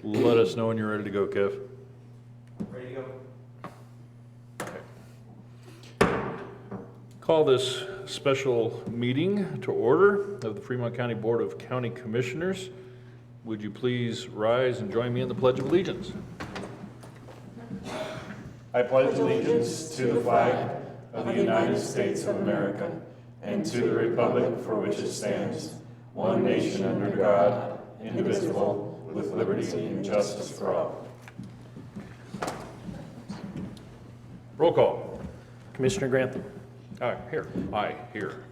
let us know when you're ready to go, Kev. Ready to go? Okay. Call this special meeting to order of the Fremont County Board of County Commissioners. Would you please rise and join me in the Pledge of Allegiance? I pledge allegiance to the flag of the United States of America and to the republic for which it stands, one nation under God, indivisible, with liberty and justice for all. Roll call. Commissioner Grantham. Aye, here. Aye, here.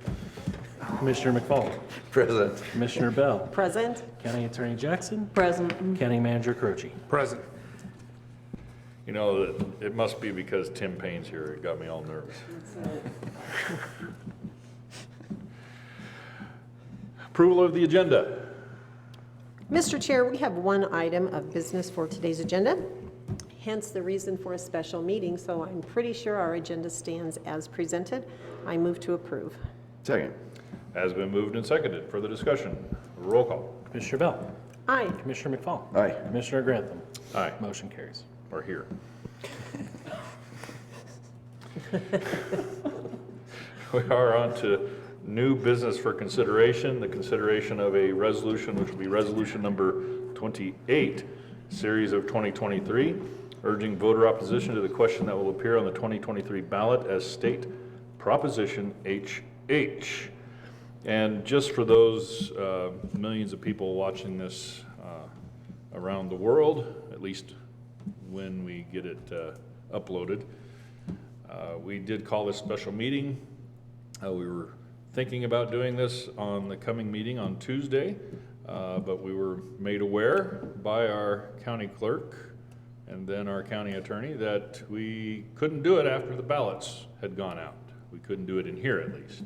Commissioner McFall. Present. Commissioner Bell. Present. County Attorney Jackson. Present. County Manager Croce. Present. You know, it must be because Tim Payne's here. It got me all nervous. Approval of the agenda. Mr. Chair, we have one item of business for today's agenda, hence the reason for a special meeting, so I'm pretty sure our agenda stands as presented. I move to approve. Second. Has been moved and seconded. Further discussion. Roll call. Commissioner Bell. Aye. Commissioner McFall. Aye. Commissioner Grantham. Aye. Motion carries. Or here. We are on to new business for consideration, the consideration of a resolution, which will be resolution number 28, series of 2023, urging voter opposition to the question that will appear on the 2023 ballot as state proposition HH. And just for those millions of people watching this around the world, at least when we get it uploaded, we did call this special meeting. We were thinking about doing this on the coming meeting on Tuesday, but we were made aware by our county clerk and then our county attorney that we couldn't do it after the ballots had gone out. We couldn't do it in here at least.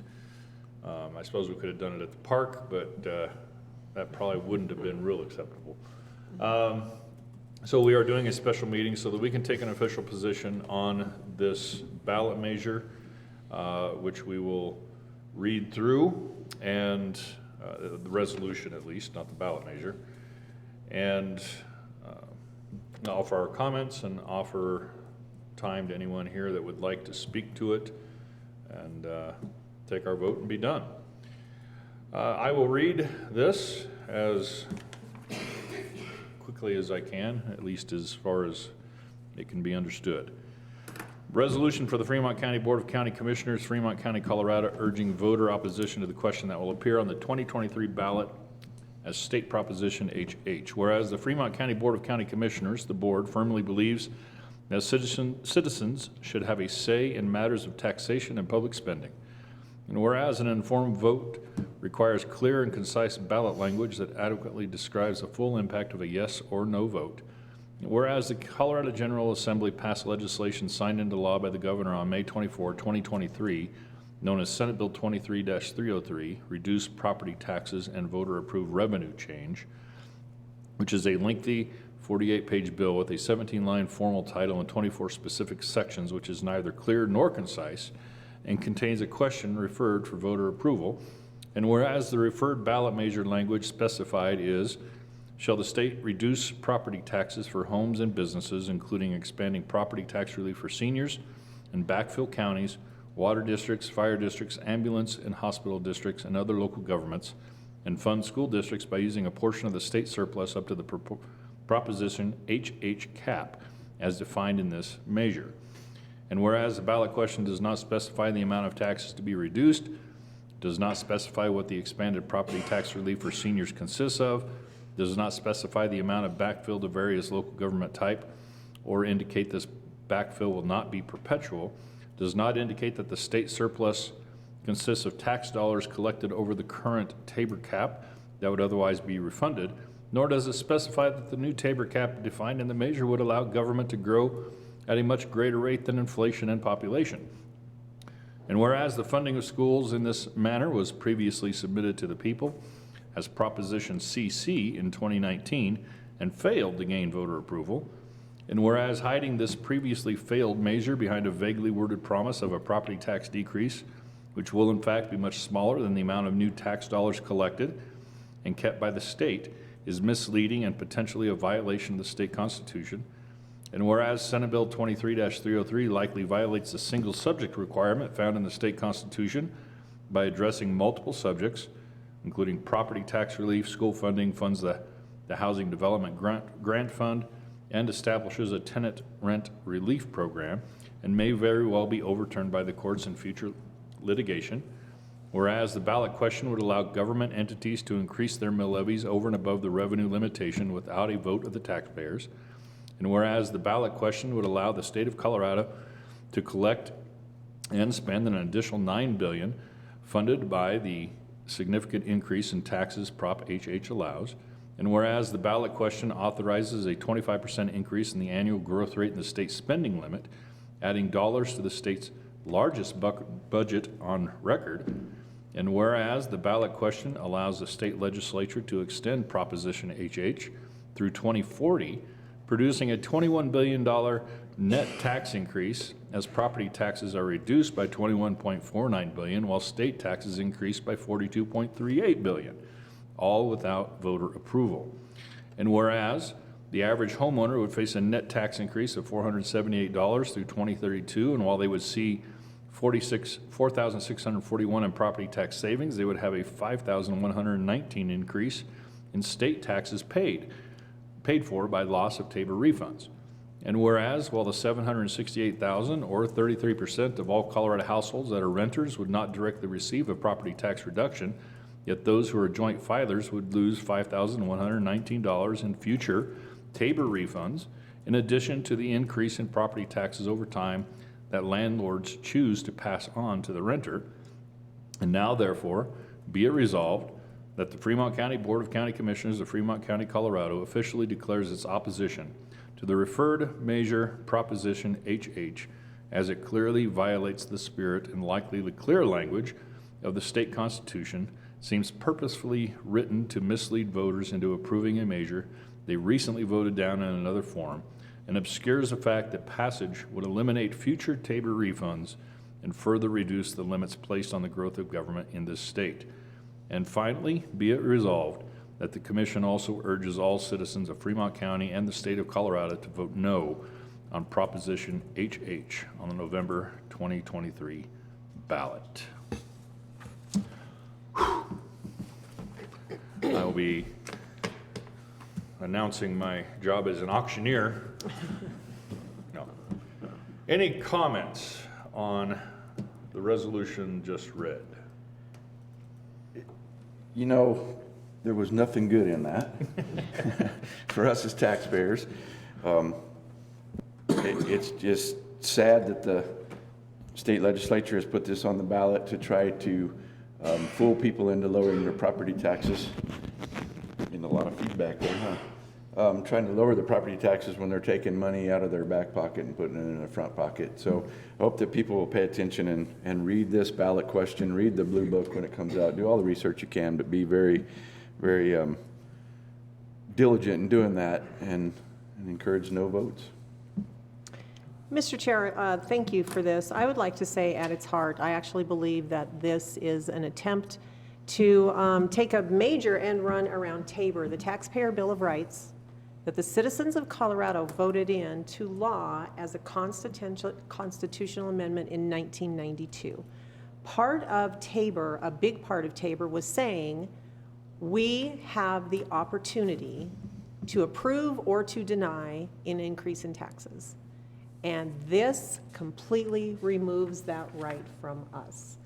I suppose we could have done it at the park, but that probably wouldn't have been real acceptable. So we are doing a special meeting so that we can take an official position on this ballot measure, which we will read through, and the resolution at least, not the ballot measure, and offer our comments and offer time to anyone here that would like to speak to it, and take our vote and be done. I will read this as quickly as I can, at least as far as it can be understood. Resolution for the Fremont County Board of County Commissioners, Fremont County, Colorado, urging voter opposition to the question that will appear on the 2023 ballot as state proposition HH. Whereas the Fremont County Board of County Commissioners, the board, firmly believes that citizens should have a say in matters of taxation and public spending. And whereas an informed vote requires clear and concise ballot language that adequately describes the full impact of a yes or no vote. Whereas the Colorado General Assembly passed legislation signed into law by the governor on May 24, 2023, known as Senate Bill 23-303, Reduced Property Taxes and Voter-Approved Revenue Change, which is a lengthy 48-page bill with a 17-line formal title and 24 specific sections, which is neither clear nor concise, and contains a question referred for voter approval. And whereas the referred ballot measure language specified is, shall the state reduce property taxes for homes and businesses, including expanding property tax relief for seniors and backfill counties, water districts, fire districts, ambulance and hospital districts, and other local governments, and fund school districts by using a portion of the state surplus up to the proposition HH cap as defined in this measure. And whereas the ballot question does not specify the amount of taxes to be reduced, does not specify what the expanded property tax relief for seniors consists of, does not specify the amount of backfill to various local government type, or indicate this backfill will not be perpetual, does not indicate that the state surplus consists of tax dollars collected over the current Tabor cap that would otherwise be refunded, nor does it specify that the new Tabor cap defined in the measure would allow government to grow at a much greater rate than inflation and population. And whereas the funding of schools in this manner was previously submitted to the people as Proposition CC in 2019 and failed to gain voter approval, and whereas hiding this previously failed measure behind a vaguely worded promise of a property tax decrease, which will in fact be much smaller than the amount of new tax dollars collected and kept by the state, is misleading and potentially a violation of the state constitution. And whereas Senate Bill 23-303 likely violates the single subject requirement found in the state constitution by addressing multiple subjects, including property tax relief, school funding, funds the Housing Development Grant Fund, and establishes a tenant rent relief program, and may very well be overturned by the courts in future litigation. Whereas the ballot question would allow government entities to increase their mill levies over and above the revenue limitation without a vote of the taxpayers. And whereas the ballot question would allow the state of Colorado to collect and spend an additional $9 billion funded by the significant increase in taxes Prop HH allows. And whereas the ballot question authorizes a 25% increase in the annual growth rate in the state spending limit, adding dollars to the state's largest budget on record. And whereas the ballot question allows the state legislature to extend Proposition HH through 2040, producing a $21 billion net tax increase as property taxes are reduced by $21.49 billion, while state taxes increase by $42.38 billion, all without voter approval. And whereas the average homeowner would face a net tax increase of $478 through 2032, and while they would see $4,641 in property tax savings, they would have a $5,119 increase in state taxes paid for by loss of Tabor refunds. And whereas while the 768,000 or 33% of all Colorado households that are renters would not directly receive a property tax reduction, yet those who are joint filers would lose $5,119 in future Tabor refunds, in addition to the increase in property taxes over time that landlords choose to pass on to the renter. And now, therefore, be it resolved that the Fremont County Board of County Commissioners of Fremont County, Colorado officially declares its opposition to the referred measure Proposition HH, as it clearly violates the spirit and likely the clear language of the state constitution, seems purposefully written to mislead voters into approving a measure they recently voted down in another form, and obscures the fact that passage would eliminate future Tabor refunds and further reduce the limits placed on the growth of government in this state. And finally, be it resolved that the Commission also urges all citizens of Fremont County and the state of Colorado to vote no on Proposition HH on the November 2023 ballot. I will be announcing my job as an auctioneer. No. Any comments on the resolution just read? You know, there was nothing good in that for us as taxpayers. It's just sad that the state legislature has put this on the ballot to try to fool people into lowering their property taxes. Getting a lot of feedback there, huh? Trying to lower the property taxes when they're taking money out of their back pocket and putting it in their front pocket. So I hope that people will pay attention and read this ballot question, read the blue book when it comes out, do all the research you can, but be very, very diligent in doing that and encourage no votes. Mr. Chair, thank you for this. I would like to say at its heart, I actually believe that this is an attempt to take a major end run around Tabor, the Taxpayer Bill of Rights, that the citizens of Colorado voted into law as a constitutional amendment in 1992. Part of Tabor, a big part of Tabor, was saying we have the opportunity to approve or to deny an increase in taxes. And this completely removes that right from us.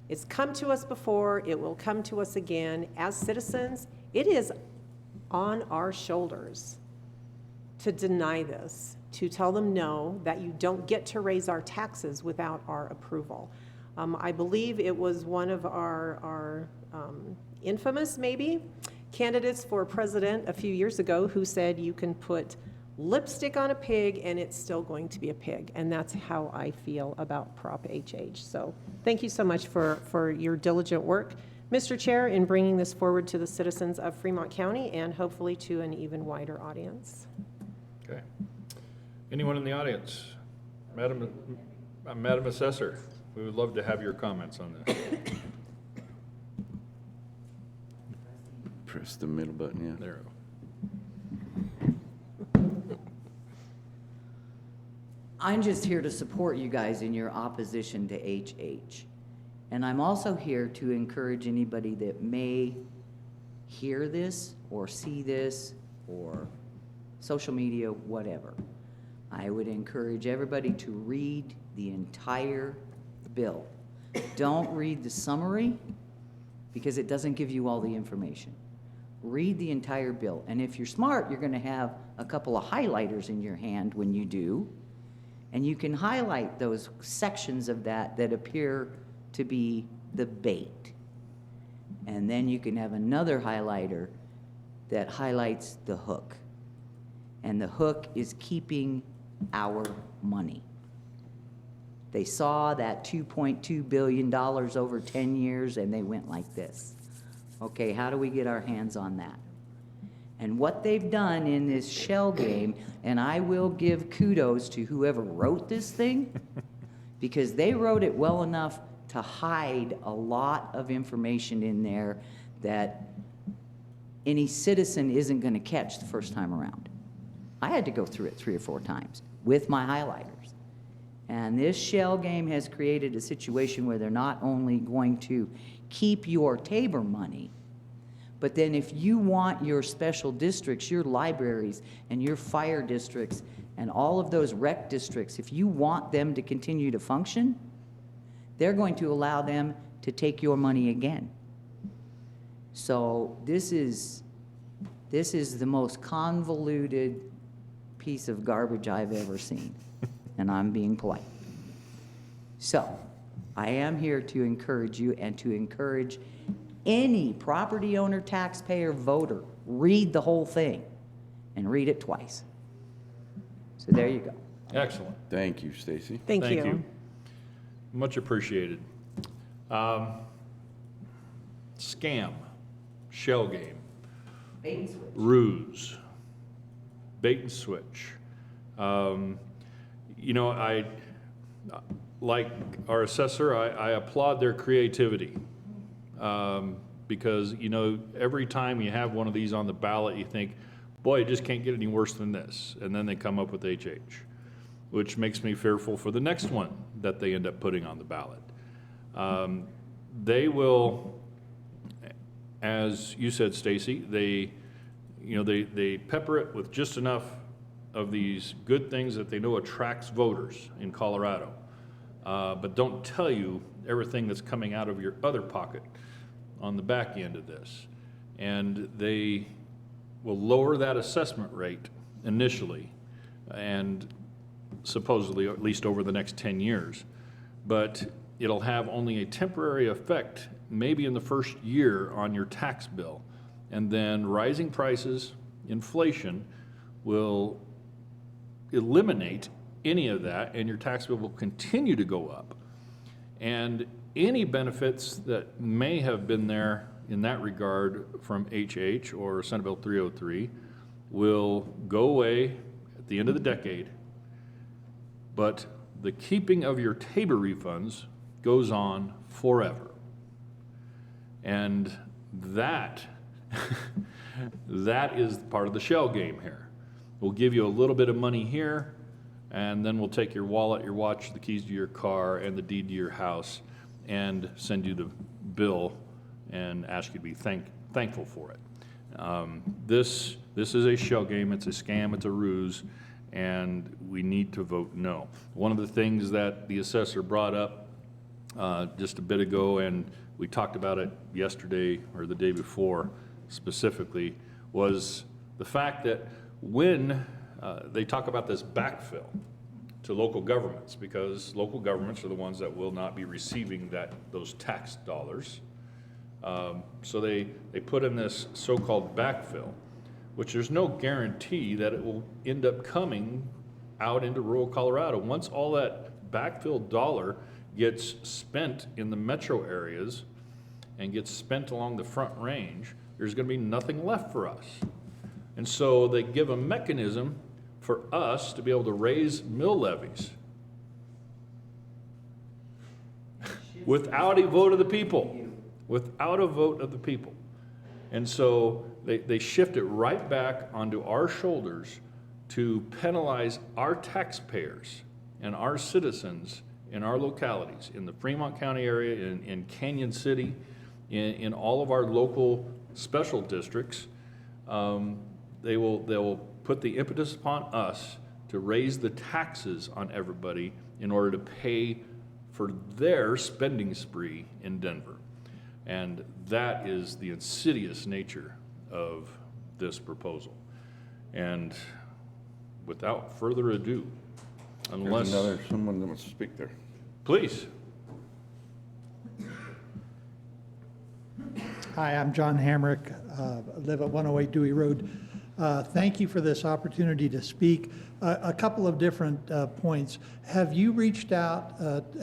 It's come to us before, it will come to us again. As citizens, it is on our shoulders to deny this, to tell them no, that you don't get to raise our taxes without our approval. I believe it was one of our infamous, maybe, candidates for president a few years ago who said you can put lipstick on a pig and it's still going to be a pig. And that's how I feel about Prop HH. So thank you so much for your diligent work, Mr. Chair, in bringing this forward to the citizens of Fremont County and hopefully to an even wider audience. Okay. Anyone in the audience? Madam Assessor, we would love to have your comments on this. Press the middle button, yeah. There we go. I'm just here to support you guys in your opposition to HH. And I'm also here to encourage anybody that may hear this or see this or social media, whatever. I would encourage everybody to read the entire bill. Don't read the summary because it doesn't give you all the information. Read the entire bill. And if you're smart, you're going to have a couple of highlighters in your hand when you do. And you can highlight those sections of that appear to be the bait. And then you can have another highlighter that highlights the hook. And the hook is keeping our money. They saw that $2.2 billion over 10 years and they went like this. Okay, how do we get our hands on that? And what they've done in this shell game, and I will give kudos to whoever wrote this thing, because they wrote it well enough to hide a lot of information in there that any citizen isn't going to catch the first time around. I had to go through it 3 or 4 times with my highlighters. And this shell game has created a situation where they're not only going to keep your Tabor money, but then if you want your special districts, your libraries and your fire districts and all of those rec districts, if you want them to continue to function, they're going to allow them to take your money again. So this is the most convoluted piece of garbage I've ever seen, and I'm being polite. So I am here to encourage you and to encourage any property owner, taxpayer, voter, read the whole thing and read it twice. So there you go. Excellent. Thank you, Stacy. Thank you. Much appreciated. Scam, shell game, Bait and switch. ruse, bait and switch. You know, I, like our assessor, I applaud their creativity. Because, you know, every time you have one of these on the ballot, you think, boy, it just can't get any worse than this. And then they come up with HH, which makes me fearful for the next one that they end up putting on the ballot. They will, as you said, Stacy, they pepper it with just enough of these good things that they know attracts voters in Colorado, but don't tell you everything that's coming out of your other pocket on the back end of this. And they will lower that assessment rate initially, and supposedly at least over the next 10 years. But it'll have only a temporary effect, maybe in the first year on your tax bill. And then rising prices, inflation will eliminate any of that, and your tax bill will continue to go up. And any benefits that may have been there in that regard from HH or Senate Bill 303 will go away at the end of the decade, but the keeping of your Tabor refunds goes on forever. And that, that is part of the shell game here. We'll give you a little bit of money here, and then we'll take your wallet, your watch, the keys to your car, and the deed to your house, and send you the bill and ask you to be thankful for it. This is a shell game, it's a scam, it's a ruse, and we need to vote no. One of the things that the assessor brought up just a bit ago, and we talked about it yesterday or the day before specifically, was the fact that when they talk about this backfill to local governments, because local governments are the ones that will not be receiving those tax dollars. So they put in this so-called backfill, which there's no guarantee that it will end up coming out into rural Colorado. Once all that backfill dollar gets spent in the metro areas and gets spent along the Front Range, there's going to be nothing left for us. And so they give a mechanism for us to be able to raise mill levies without a vote of the people. Without a vote of the people. And so they shift it right back onto our shoulders to penalize our taxpayers and our citizens in our localities, in the Fremont County area, in Canyon City, in all of our local special districts, they will put the impetus upon us to raise the taxes on everybody in order to pay for their spending spree in Denver. And that is the insidious nature of this proposal. And without further ado, unless... There's someone that wants to speak there. Please. Hi, I'm John Hamrick, live at 108 Dewey Road. Thank you for this opportunity to speak. A couple of different points. Have you reached out,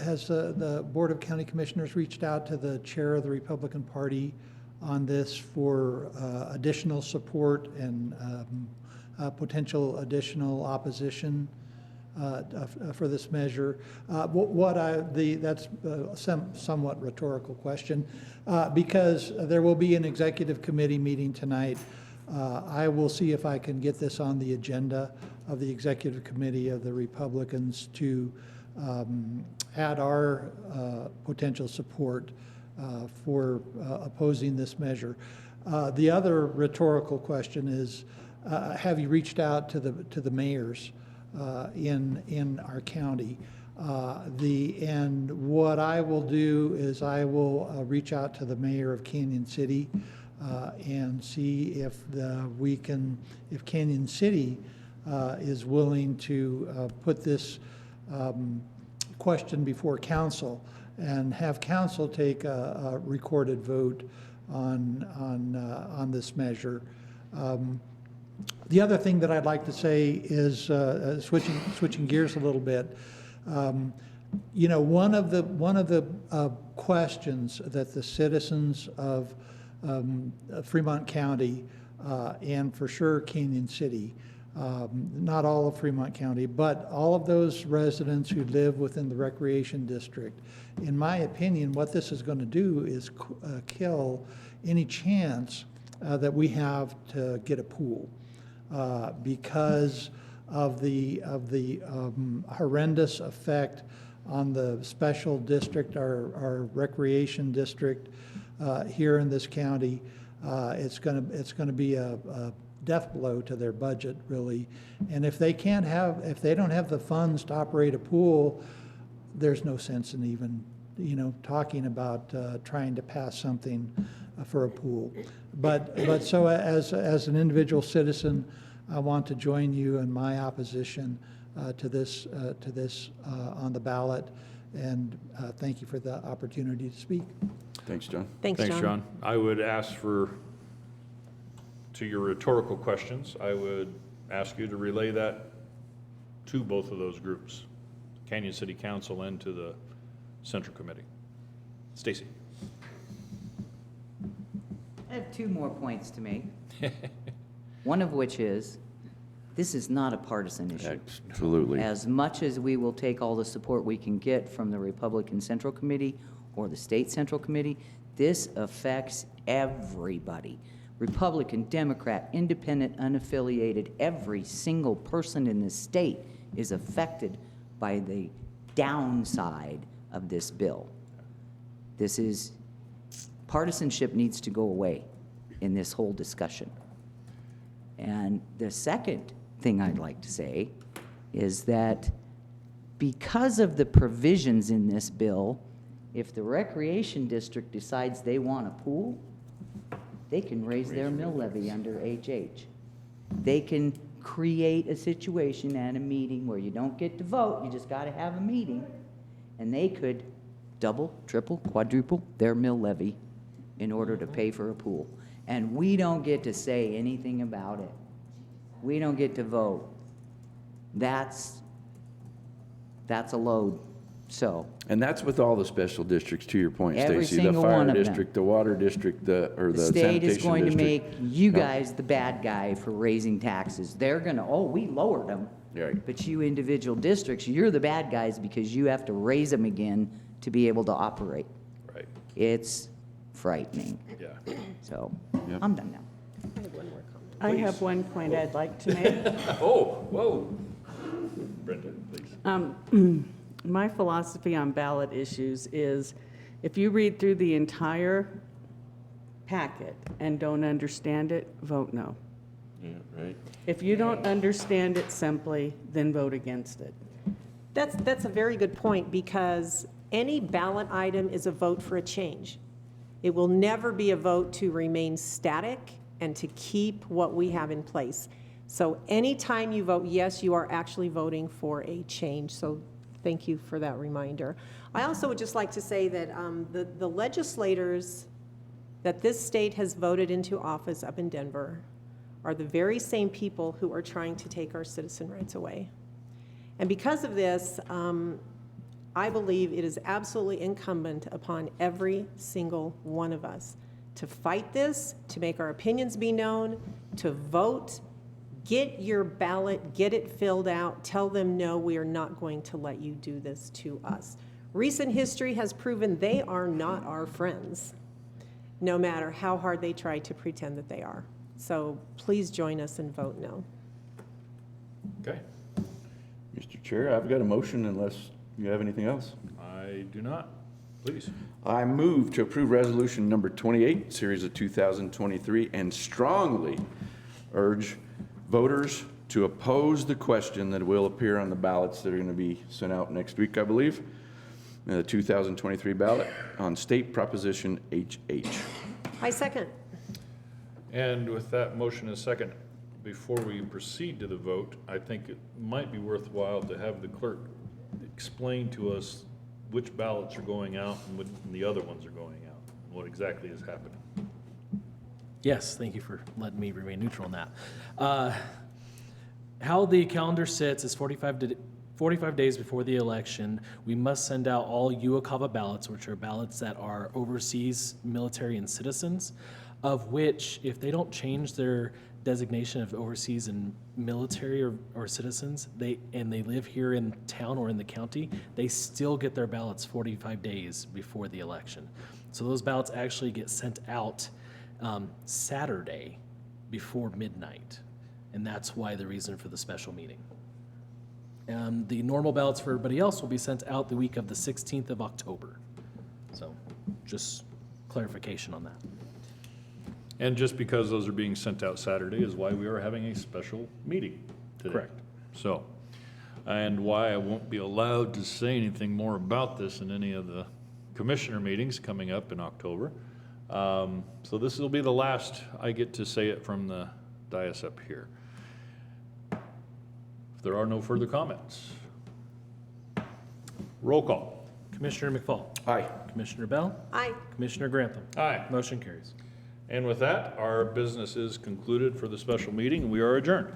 has the Board of County Commissioners reached out to the chair of the Republican Party on this for additional support and potential additional opposition for this measure? That's a somewhat rhetorical question, because there will be an executive committee meeting tonight. I will see if I can get this on the agenda of the executive committee of the Republicans to add our potential support for opposing this measure. The other rhetorical question is, have you reached out to the mayors in our county? And what I will do is I will reach out to the mayor of Canyon City and see if if Canyon City is willing to put this question before council and have council take a recorded vote on this measure. The other thing that I'd like to say is switching gears a little bit. You know, one of the questions that the citizens of Fremont County and for sure Canyon City, not all of Fremont County, but all of those residents who live within the recreation district, in my opinion, what this is going to do is kill any chance that we have to get a pool. Because of the horrendous effect on the special district, our recreation district here in this county. It's going to be a death blow to their budget, really. And if they don't have the funds to operate a pool, there's no sense in even, talking about trying to pass something for a pool. But so as an individual citizen, I want to join you in my opposition to this on the ballot, and thank you for the opportunity to speak. Thanks, John. Thanks, John. I would ask to your rhetorical questions, I would ask you to relay that to both of those groups, Canyon City Council and to the Central Committee. Stacy. I have two more points to make. One of which is, this is not a partisan issue. Absolutely. As much as we will take all the support we can get from the Republican Central Committee or the State Central Committee, this affects everybody. Republican, Democrat, independent, unaffiliated, every single person in this state is affected by the downside of this bill. Partisanship needs to go away in this whole discussion. And the second thing I'd like to say is that because of the provisions in this bill, if the recreation district decides they want a pool, they can raise their mill levy under HH. They can create a situation at a meeting where you don't get to vote, you just got to have a meeting, and they could double, triple, quadruple their mill levy in order to pay for a pool. And we don't get to say anything about it. We don't get to vote. That's a load. So. And that's with all the special districts, to your point, Every Stacy. The single fire one of them. district, the water district, the The state sanitation is going to district. make you guys the bad guy for raising taxes. They're gonna, we lowered them. Right. But you individual districts, you're the bad guys because you have to raise them again to be able to operate. Right. It's frightening. Yeah. So, Yep. I'm done now. I have one more comment. I have one point I'd like to make. Oh, whoa. Brenda, please. My philosophy on ballot issues is if you read through the entire packet and don't understand it, vote no. Yeah, right. If you don't understand it simply, then vote against it. That's a very good point, because any ballot item is a vote for a change. It will never be a vote to remain static and to keep what we have in place. So anytime you vote yes, you are actually voting for a change. So thank you for that reminder. I also would just like to say that the legislators that this state has voted into office up in Denver are the very same people who are trying to take our citizen rights away. And because of this, I believe it is absolutely incumbent upon every single one of us to fight this, to make our opinions be known, to vote, get your ballot, get it filled out, tell them, no, we are not going to let you do this to us. Recent history has proven they are not our friends, no matter how hard they try to pretend that they are. So please join us and vote no. Okay, Mr. Chair, I've got a motion unless you have anything else. I do not. Please. I move to approve resolution number 28, series of 2023, and strongly urge voters to oppose the question that will appear on the ballots that are going to be sent out next week, I believe, the 2023 ballot on state proposition HH. I second. And with that motion and second, before we proceed to the vote, I think it might be worthwhile to have the clerk explain to us which ballots are going out and when the other ones are going out, and what exactly is happening. Yes, thank you for letting me remain neutral on that. How the calendar sits is 45 days before the election. We must send out all UOCAVA ballots, which are ballots that are overseas military and citizens, of which, if they don't change their designation of overseas and military or citizens, they live here in town or in the county, they still get their ballots 45 days before the election. So those ballots actually get sent out Saturday before midnight, and that's why the reason for the special meeting. The normal ballots for everybody else will be sent out the week of the 16th of October. So just clarification on that. And just because those are being sent out Saturday is why we are having a special meeting today. Correct. So, and why I won't be allowed to say anything more about this in any of the commissioner meetings coming up in October. So this will be the last I get to say it from the dais up here. If there are no further comments. Roll call. Commissioner McFall. Aye. Commissioner Bell. Aye. Commissioner Grantham. Aye. Motion carries. And with that, our business is concluded for the special meeting, and we are adjourned.